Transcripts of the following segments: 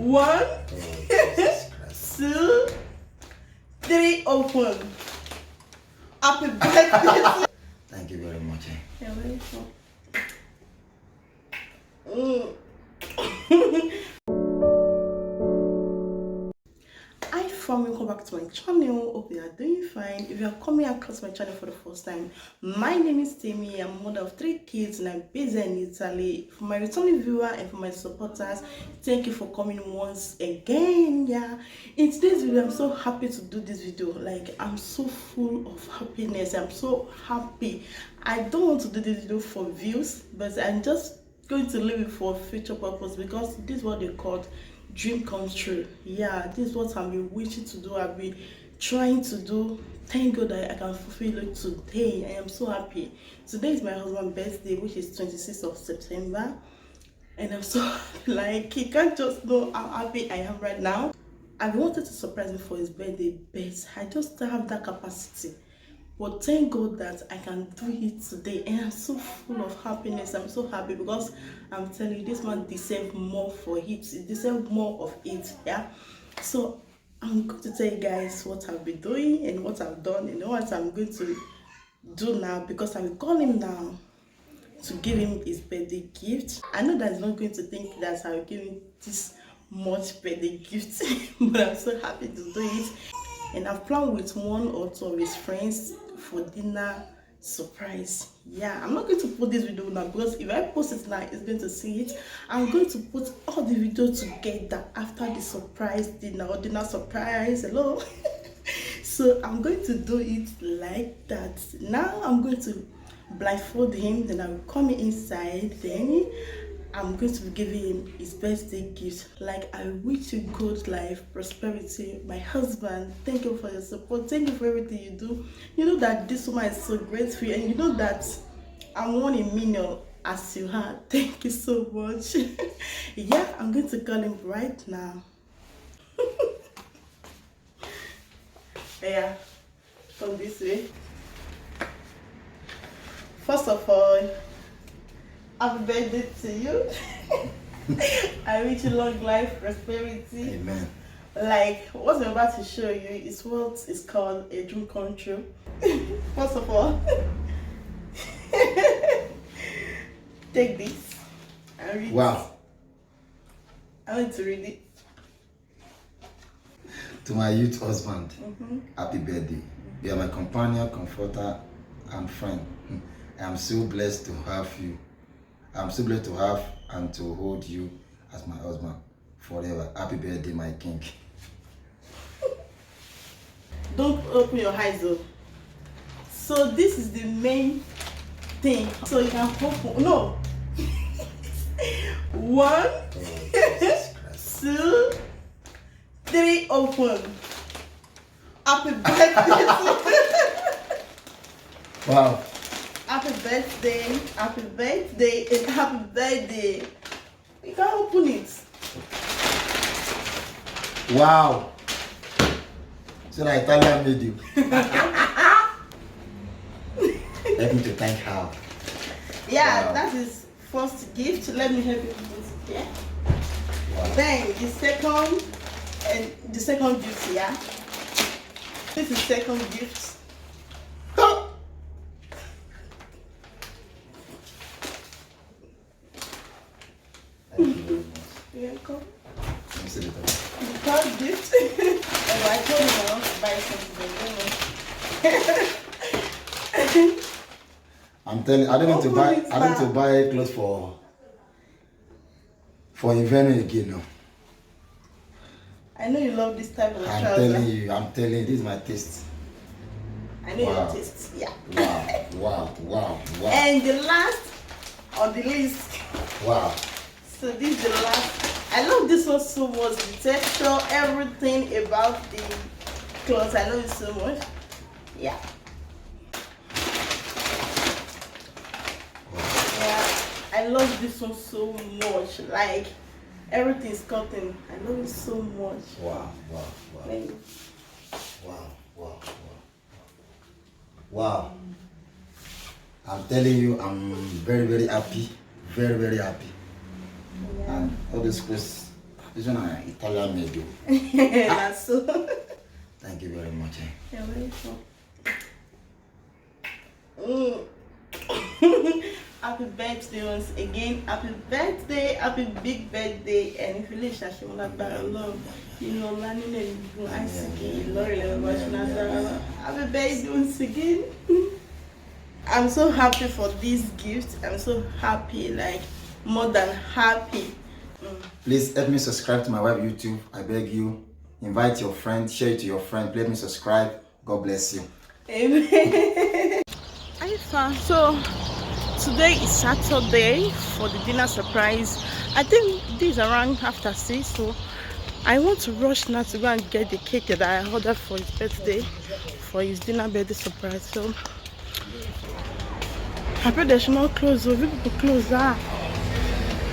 One, two, three, open. Happy birthday. Thank you very much. You're welcome. Hi fam, welcome back to my channel. Hope you are doing fine. If you are coming across my channel for the first time, my name is Temi. I'm mother of 3 kids and I'm based in Italy. For my returning viewer and for my supporters, thank you for coming once again. Yeah, in today's video I'm so happy to do this video. Like, I'm so full of happiness. I'm so happy. I don't want to do this video for views, but I'm just going to leave it for future purpose, because this is what they call dream comes true. Yeah, this is what I've been wishing to do. I've been trying to do. Thank God that I can fulfill it today. I am so happy. Today is my husband's birthday, which is 26th of September, and I'm so like, he can't just know how happy I am right now. I wanted to surprise him for his birthday, but I just don't have that capacity. But thank God that I can do it today, and I'm so full of happiness. I'm so happy because I'm telling you, this man deserves more for it. He deserves more of it. Yeah. So I'm going to tell you guys what I've been doing and what I've done and what I'm going to do now, because I will call him now to give him his birthday gift. I know that he's not going to think that I will give him this much birthday gift, but I'm so happy to do it. And I've planned with 1 or 2 of his friends for dinner surprise. Yeah, I'm not going to put this video now, because if I post it now, it's going to see it. I'm going to put all the videos together after the surprise dinner or dinner surprise. Hello. So I'm going to do it like that. Now I'm going to blindfold him, then I will come inside, then I'm going to be giving him his birthday gift. Like, I wish you good life, prosperity. My husband, thank you for your support. Thank you for everything you do. You know that this woman is so grateful, and you know that I'm 1 in million as you are. Thank you so much. Yeah, I'm going to call him right now. Yeah, come this way. First of all, happy birthday to you. I wish you long life, prosperity. Amen. Like, what I'm about to show you is what is called a dream come true. First of all, take this and read Wow. it. I want to read it. To my youth husband, happy birthday. You are my companion, comforter, and friend. I am so blessed to have you. I'm so blessed to have and to hold you as my husband forever. Happy birthday, my king. Don't open your eyes though. So this is the main thing. So you can open. No. 1, 2, 3, open. Happy birthday. Wow. Happy birthday, happy birthday, and happy birthday. You can open it. Wow. So that Italian made you. Let me to thank her. Yeah, Wow. that is first gift. Let me help you put it here. Wow. Then the second gift, yeah. This is second gift. Thank you very much. You're welcome. Let me see the top. The third gift. Oh, I told you I want to buy something. I'm telling you, I don't need to Open buy. it I don't need to now. buy clothes for a venue again. No, I know you love this type of I'm trouser. telling you. I'm telling you. This is my taste. I know Wow. your taste. Yeah. Wow. And the last on the list. Wow. So this is the last. I love this one so much. The texture, everything about the clothes. I love it so much. Yeah. Yeah. I love this one so much. Like, everything's cotton. I love it so much. Wow. Like, Wow. I'm telling you, I'm very, very happy. Very, very happy. Yeah. And all this Chris, this one I Italian made. That's so. Thank you very much. You're welcome. Happy birthday once again. Happy birthday, happy big birthday. And if you wish that you want to love, you know, learning and ICK, Lori, happy birthday once again. I'm so happy for this gift. I'm so happy, like more than happy. Please help me subscribe to my web YouTube. I beg you. Invite your friend, share it to your friend. Let me subscribe. God bless you. Amen. So today is Saturday for the dinner surprise. I think this is around after 6, so I want to rush now to go and get the cake that I ordered for his birthday, for his dinner birthday surprise. So I pray they should not close. So people close that.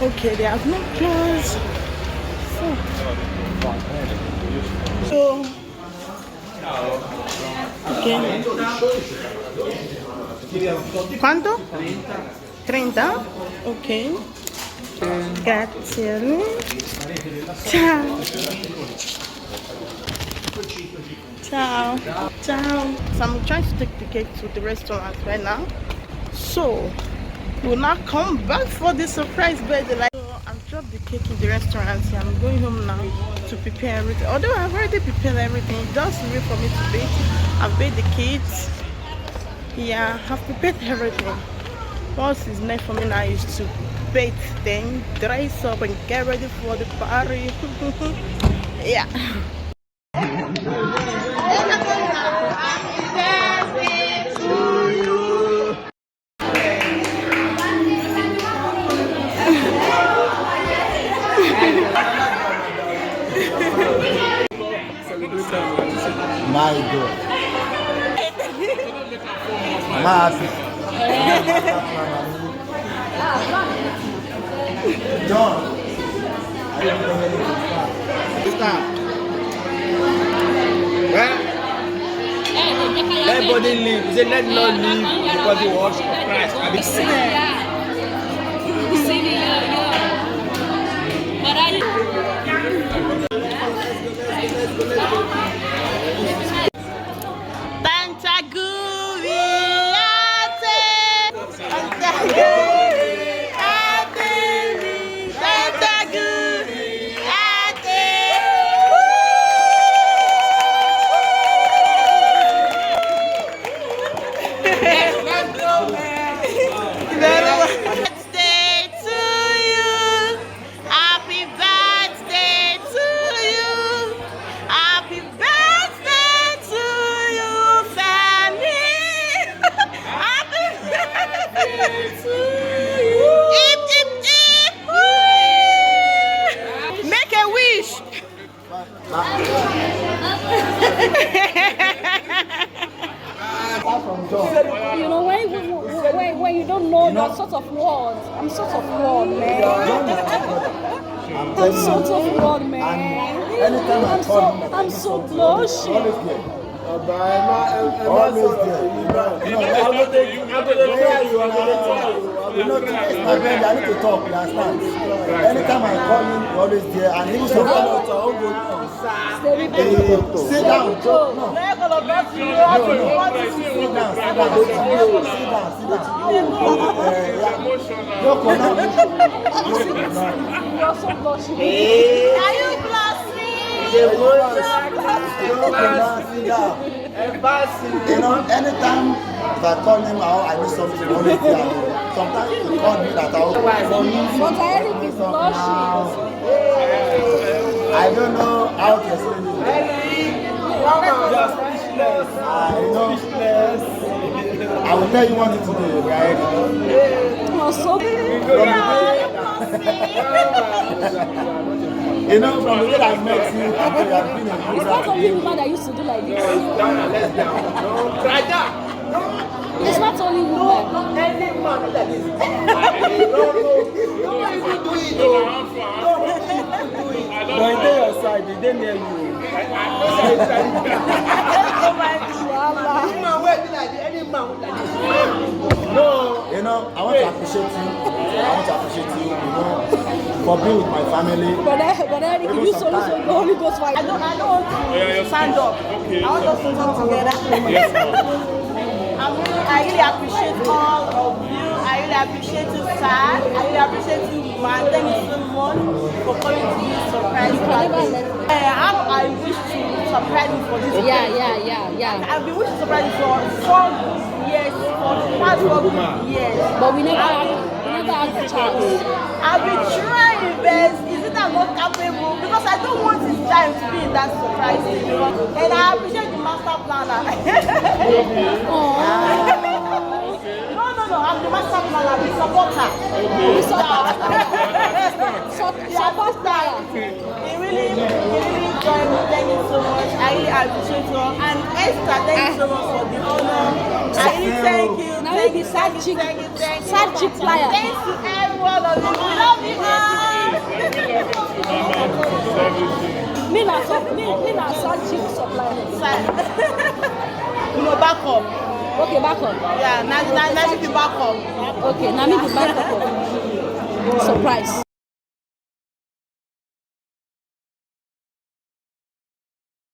Okay, they have not closed. So okay. ¿Cuánto? 30. Ok. Grazie. Ciao. Ciao. Ciao. So I'm trying to take the cake to the restaurant right now. So we'll now come back for the surprise birthday. Like, so I've dropped the cake in the restaurant. So I'm going home now to prepare everything. Although I've already prepared everything, just wait for me to bake. I've baked the kids. Yeah, I've prepared everything. What is next for me now is to bake, then dress up and get ready for the party. Yeah. My God. Massive. John. Everybody leave. He said, let not leave because he was of Christ. You know, when you don't know that sort of words, I'm sort of word, man. I'm sort of word, man. I'm so blushing. Always there. You know, my friend, I need to talk, you understand? Anytime I call him, you're always there. And he was a sit down. No. You're so blushing. Are you blushing? You know, anytime if I call him out, I do something always there. Sometimes he call me that I'll But Eric is blushing. I don't know how to explain it. I know. I will tell you one thing today, right? You're so You know, from the day I met you, you have been a good It's not only women that used to do like this. It's not only women. Any man like this. Nobody will do it, though. But in your side, they didn't hear you. Any man will like this. No. I want to appreciate you. For being with my family. But Eric, if you so the Holy Ghost fire. I don't want to stand up. I want us to talk together. Yes, ma'am. I really appreciate all of you. I really appreciate you, sir. I really appreciate you, man. Thank you so much for coming to this surprise party. I wish to surprise you for this. Yeah. I've been wishing to surprise you for 4 years, for the past 4 years. But we never had the chance. I've been trying, but is it I'm not capable? Because I don't want this time to be in that surprise thing. And I appreciate the master planner. No, I'm the master planner, the supporter. Support player. He really joined me. Thank you so much. I really appreciate you. And Esther, thank you so much for the honor. I really thank you. Now Thank you you, be thank you, side chick, thank you, thank you. side chick player. Thanks to everyone of you. We love you all. Me na side chick supplier. You know, back up. Okay, back up. Yeah, now you be back up. Okay, now me the back up. Surprise.